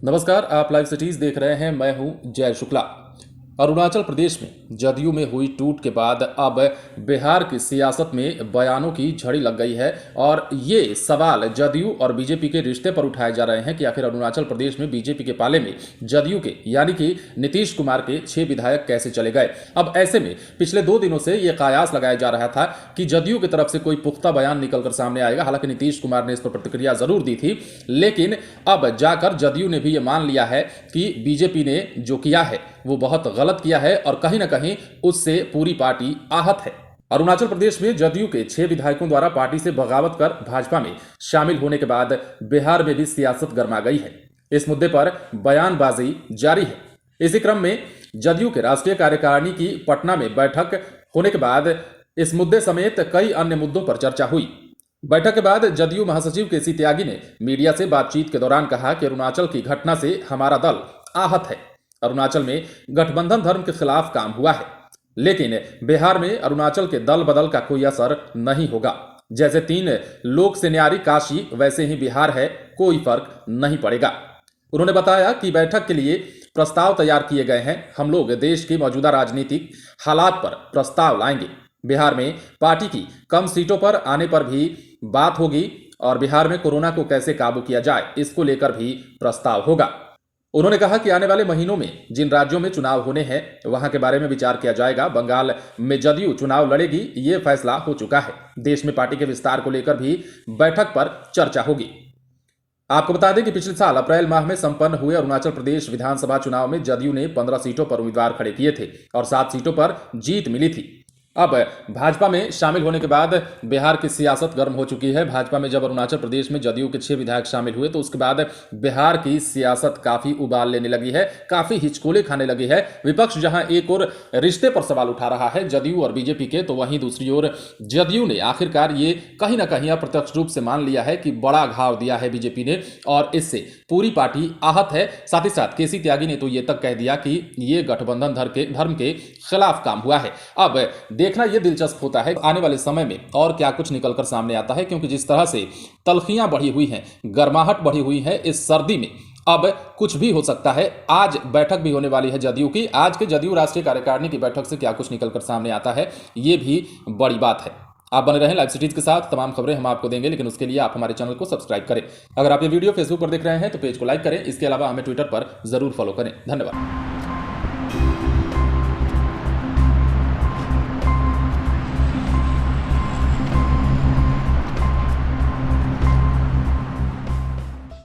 नमस्कार, आप live cities देख रहे हैं। मैं हूं जय शुक्ला। अरुणाचल प्रदेश में जदयू में हुई टूट के बाद अब बिहार की सियासत में बयानों की झड़ी लग गई है और ये सवाल जदयू और बीजेपी के रिश्ते पर उठाए जा रहे हैं कि आखिर अरुणाचल प्रदेश में बीजेपी के पाले में जदयू के यानी कि नीतीश कुमार के 6 विधायक कैसे चले गए। अब ऐसे में पिछले 2 दिनों से यह कयास लगाया जा रहा था कि जदयू की तरफ से कोई पुख्ता बयान निकलकर सामने आएगा। हालांकि नीतीश कुमार ने इस पर प्रतिक्रिया जरूर दी थी, लेकिन अब जाकर जदयू ने भी यह मान लिया है कि बीजेपी ने जो किया है वो बहुत गलत किया है और कहीं ना कहीं उससे पूरी पार्टी आहत है। अरुणाचल प्रदेश में जदयू के 6 विधायकों द्वारा पार्टी से बगावत कर भाजपा में शामिल होने के बाद बिहार में भी सियासत गर्मा गई है। इस मुद्दे पर बयानबाजी जारी है। इसी क्रम में जदयू के राष्ट्रीय कार्यकारिणी की पटना में बैठक होने के बाद इस मुद्दे समेत कई अन्य मुद्दों पर चर्चा हुई। बैठक के बाद जदयू महासचिव केसी त्यागी ने मीडिया से बातचीत के दौरान कहा कि अरुणाचल की घटना से हमारा दल आहत है। अरुणाचल में गठबंधन धर्म के खिलाफ काम हुआ है, लेकिन बिहार में अरुणाचल के दल बदल का कोई असर नहीं होगा। जैसे 3 लोक सेनारी काशी, वैसे ही बिहार है, कोई फर्क नहीं पड़ेगा। उन्होंने बताया कि बैठक के लिए प्रस्ताव तैयार किए गए हैं। हम लोग देश की मौजूदा राजनीतिक हालात पर प्रस्ताव लाएंगे। बिहार में पार्टी की कम सीटों पर आने पर भी बात होगी और बिहार में कोरोना को कैसे काबू किया जाए, इसको लेकर भी प्रस्ताव होगा। उन्होंने कहा कि आने वाले महीनों में जिन राज्यों में चुनाव होने हैं वहां के बारे में विचार किया जाएगा। बंगाल में जदयू चुनाव लड़ेगी, ये फैसला हो चुका है। देश में पार्टी के विस्तार को लेकर भी बैठक पर चर्चा होगी। आपको बता दें कि पिछले साल अप्रैल माह में संपन्न हुए अरुणाचल प्रदेश विधानसभा चुनाव में जदयू ने 15 सीटों पर उम्मीदवार खड़े किए थे और 7 सीटों पर जीत मिली थी। अब भाजपा में शामिल होने के बाद बिहार की सियासत गर्म हो चुकी है। भाजपा में जब अरुणाचल प्रदेश में जदयू के 6 विधायक शामिल हुए तो उसके बाद बिहार की सियासत काफी उबाल लेने लगी है, काफी हिचकोले खाने लगी है। विपक्ष जहां एक और रिश्ते पर सवाल उठा रहा है जदयू और बीजेपी के, तो वहीं दूसरी ओर जदयू ने आखिरकार ये कहीं ना कहीं अप्रत्यक्ष रूप से मान लिया है कि बड़ा घाव दिया है बीजेपी ने और इससे पूरी पार्टी आहत है। साथ ही साथ केसी त्यागी ने तो ये तक कह दिया कि ये गठबंधन धर्म के खिलाफ काम हुआ है। अब देखना यह दिलचस्प होता है आने वाले समय में और क्या कुछ निकलकर सामने आता है, क्योंकि जिस तरह से तल्खियां बढ़ी हुई हैं, गर्माहट बढ़ी हुई है इस सर्दी में, अब कुछ भी हो सकता है। आज बैठक भी होने वाली है जदयू की। आज के जदयू राष्ट्रीय कार्यकारिणी की बैठक से क्या कुछ निकलकर सामने आता है, यह भी बड़ी बात है। आप बने रहें लाइव सिटीज के साथ, तमाम खबरें हम आपको देंगे, लेकिन उसके लिए आप हमारे चैनल को सब्सक्राइब करें। अगर आप ये वीडियो फेसबुक पर देख रहे हैं तो पेज को लाइक करें। इसके अलावा हमें ट्विटर पर जरूर फॉलो करें। धन्यवाद।